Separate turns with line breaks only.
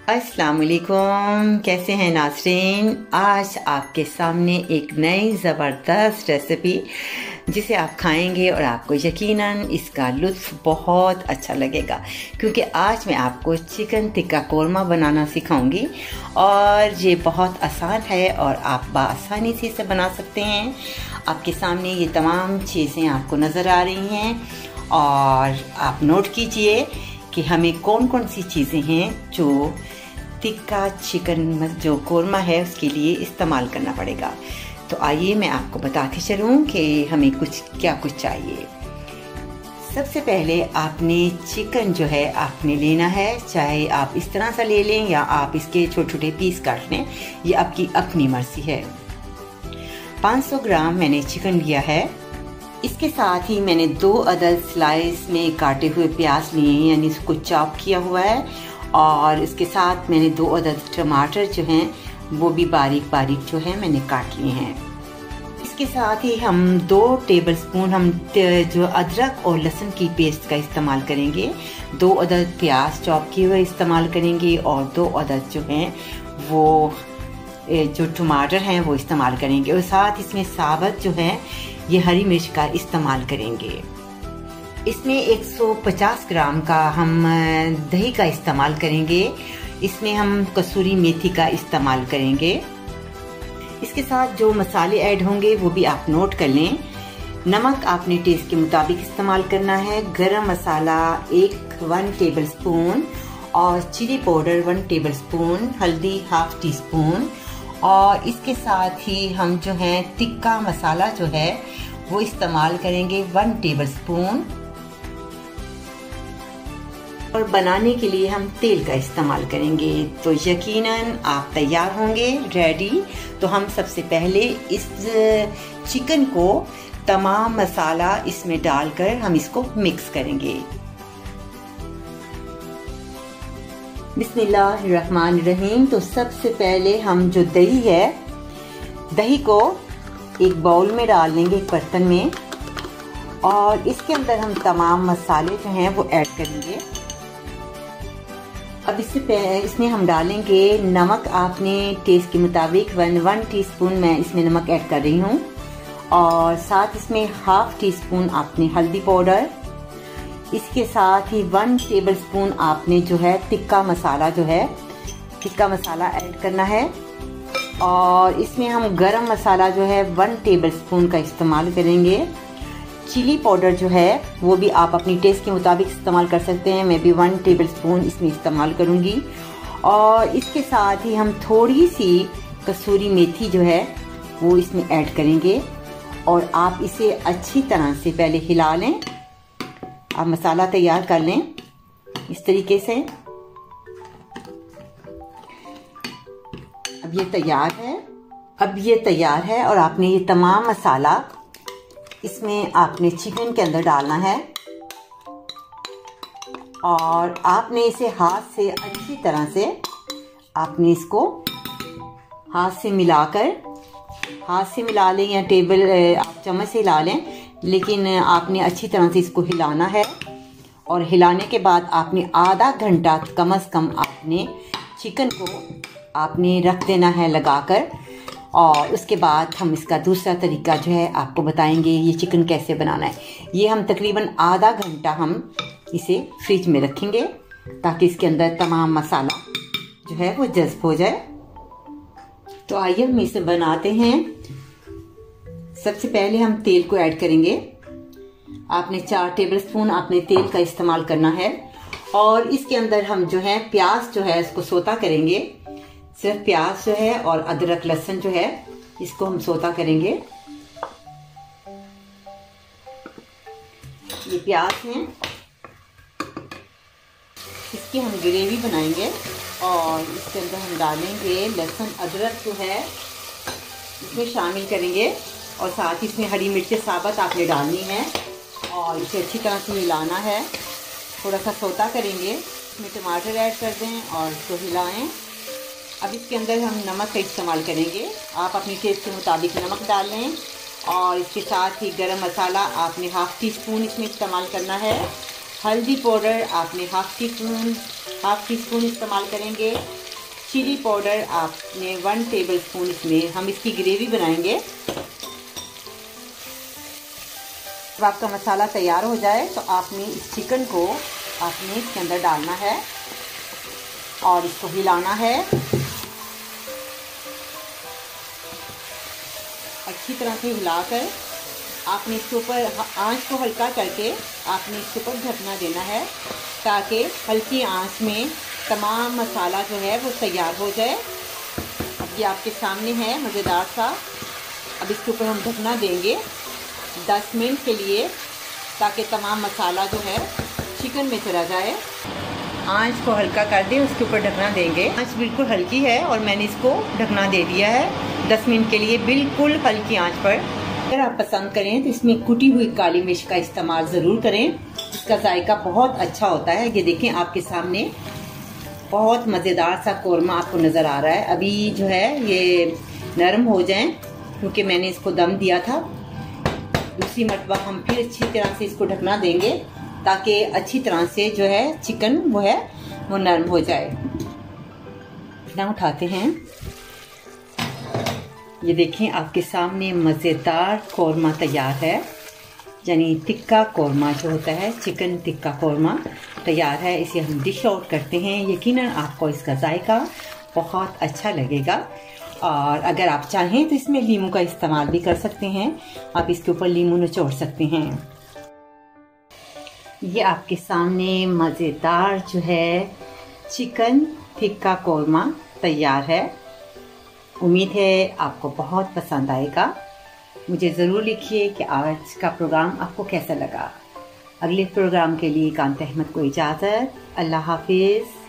अस्सलाम वालेकुम, कैसे हैं नाज़रीन। आज आपके सामने एक नई ज़बरदस्त रेसिपी जिसे आप खाएंगे और आपको यकीनन इसका लुत्फ़ बहुत अच्छा लगेगा, क्योंकि आज मैं आपको चिकन टिक्का कोरमा बनाना सिखाऊंगी और ये बहुत आसान है और आप बआसानी से इसे बना सकते हैं। आपके सामने ये तमाम चीज़ें आपको नज़र आ रही हैं और आप नोट कीजिए कि हमें कौन कौन सी चीज़ें हैं जो टिक्का चिकन जो कोरमा है उसके लिए इस्तेमाल करना पड़ेगा। तो आइए मैं आपको बताती चलूँ कि हमें क्या कुछ चाहिए। सबसे पहले आपने चिकन जो है आपने लेना है, चाहे आप इस तरह से ले लें या आप इसके छोटे छोटे पीस काट लें, ये आपकी अपनी मर्जी है। 500 ग्राम मैंने चिकन लिया है। इसके साथ ही मैंने 2 अदद स्लाइस में काटे हुए प्याज लिए हैं, यानी इसको चॉप किया हुआ है, और इसके साथ मैंने 2 अदद टमाटर जो हैं वो भी बारीक बारीक जो है मैंने काट लिए हैं। इसके साथ ही हम 2 टेबलस्पून हम जो अदरक और लहसुन की पेस्ट का इस्तेमाल करेंगे, 2 अदद प्याज चॉप किए हुए इस्तेमाल करेंगे और 2 अदद जो हैं वो जो टमाटर हैं वो इस्तेमाल करेंगे, और साथ इसमें साबुत जो है ये हरी मिर्च का इस्तेमाल करेंगे। इसमें 150 ग्राम का हम दही का इस्तेमाल करेंगे। इसमें हम कसूरी मेथी का इस्तेमाल करेंगे। इसके साथ जो मसाले ऐड होंगे वो भी आप नोट कर लें। नमक आपने टेस्ट के मुताबिक इस्तेमाल करना है। गरम मसाला 1 टेबलस्पून और चिली पाउडर 1 टेबलस्पून, हल्दी 1/2 टीस्पून, और इसके साथ ही हम जो है टिक्का मसाला जो है वो इस्तेमाल करेंगे 1 टेबलस्पून। और बनाने के लिए हम तेल का इस्तेमाल करेंगे। तो यकीनन आप तैयार होंगे, रेडी। तो हम सबसे पहले इस चिकन को तमाम मसाला इसमें डालकर हम इसको मिक्स करेंगे। बिस्मिल्लाहिर्रहमानिर्रहीम। तो सबसे पहले हम जो दही है, दही को एक बाउल में डाल लेंगे, एक बर्तन में, और इसके अंदर हम तमाम मसाले जो हैं वो ऐड करेंगे। अब इसमें हम डालेंगे नमक। आपने टेस्ट के मुताबिक 1 टीस्पून मैं इसमें नमक ऐड कर रही हूँ, और साथ इसमें 1/2 टीस्पून आपने हल्दी पाउडर। इसके साथ ही 1 टेबलस्पून आपने जो है टिक्का मसाला ऐड करना है, और इसमें हम गरम मसाला जो है 1 टेबलस्पून का इस्तेमाल करेंगे। चिली पाउडर जो है वो भी आप अपनी टेस्ट के मुताबिक इस्तेमाल कर सकते हैं। मैं भी 1 टेबलस्पून इसमें इस्तेमाल करूँगी, और इसके साथ ही हम थोड़ी सी कसूरी मेथी जो है वो इसमें ऐड करेंगे, और आप इसे अच्छी तरह से पहले हिला लें। आप मसाला तैयार कर लें इस तरीके से। अब ये तैयार है और आपने ये तमाम मसाला इसमें आपने चिकन के अंदर डालना है, और आपने इसे हाथ से अच्छी तरह से आपने इसको हाथ से मिला लें, या आप चम्मच से हिला लें, लेकिन आपने अच्छी तरह से इसको हिलाना है। और हिलाने के बाद आपने आधा घंटा कम से कम आपने चिकन को आपने रख देना है लगाकर, और उसके बाद हम इसका दूसरा तरीका जो है आपको बताएंगे ये चिकन कैसे बनाना है। ये हम तकरीबन आधा घंटा हम इसे फ्रिज में रखेंगे ताकि इसके अंदर तमाम मसाला जो है वो जज्ब हो जाए। तो आइए हम इसे बनाते हैं। सबसे पहले हम तेल को ऐड करेंगे। आपने 4 टेबलस्पून आपने तेल का इस्तेमाल करना है, और इसके अंदर हम जो है प्याज जो है इसको सोता करेंगे। सिर्फ प्याज जो है और अदरक लहसुन जो है इसको हम सोता करेंगे। ये प्याज है, इसकी हम ग्रेवी बनाएंगे, और इसके अंदर हम डालेंगे लहसुन अदरक जो है इसमें शामिल करेंगे, और साथ ही इसमें हरी मिर्च साबुत आपने डालनी है, और इसे अच्छी तरह से मिलाना है। थोड़ा सा सोता करेंगे, इसमें टमाटर ऐड कर दें और इसको हिलाएं। अब इसके अंदर हम नमक का इस्तेमाल करेंगे। आप अपनी टेस्ट के मुताबिक नमक डाल लें, और इसके साथ ही गरम मसाला आपने 1/2 टीस्पून इसमें इस्तेमाल करना है। हल्दी पाउडर आपने 1/2 टीस्पून हाफ टी स्पून इस्तेमाल करेंगे। चिली पाउडर आपने 1 टेबल स्पून, इसमें हम इसकी ग्रेवी बनाएंगे। जब आपका मसाला तैयार हो जाए तो आपने इस चिकन को आपने इसके अंदर डालना है और इसको हिलाना है। अच्छी तरह से हिलाकर आपने इसके ऊपर आंच को हल्का करके आपने इसके ऊपर ढकना देना है, ताकि हल्की आंच में तमाम मसाला जो है वो तैयार हो जाए। अब ये आपके सामने है मज़ेदार सा। अब इसके ऊपर हम ढकना देंगे 10 मिनट के लिए, ताकि तमाम मसाला जो है चिकन में चला जाए। आंच को हल्का कर दें, उसके ऊपर ढकना देंगे। आंच बिल्कुल हल्की है और मैंने इसको ढकना दे दिया है 10 मिनट के लिए, बिल्कुल हल्की आंच पर। अगर आप पसंद करें तो इसमें कुटी हुई काली मिर्च का इस्तेमाल ज़रूर करें, इसका जायका बहुत अच्छा होता है। ये देखें आपके सामने बहुत मज़ेदार सा कौरमा आपको नज़र आ रहा है। अभी जो है ये नरम हो जाएं, क्योंकि मैंने इसको दम दिया था। दूसरी मरतबा हम फिर अच्छी तरह से इसको ढकना देंगे, ताकि अच्छी तरह से जो है चिकन वो नरम हो जाए। इतना उठाते हैं। ये देखें आपके सामने मज़ेदार कौरमा तैयार है, यानी टिक्का कौरमा जो होता है, चिकन टिक्का कौरमा तैयार है। इसे हम डिश आउट करते हैं। यकीनन आपको इसका जायका बहुत अच्छा लगेगा। और अगर आप चाहें तो इसमें लीमू का इस्तेमाल भी कर सकते हैं, आप इसके ऊपर लीमू निचोड़ सकते हैं। ये आपके सामने मज़ेदार जो है चिकन टिक्का कौरमा तैयार है। उम्मीद है आपको बहुत पसंद आएगा। मुझे ज़रूर लिखिए कि आज का प्रोग्राम आपको कैसा लगा। अगले प्रोग्राम के लिए कांत अहमद को इजाज़त। अल्लाह हाफिज़।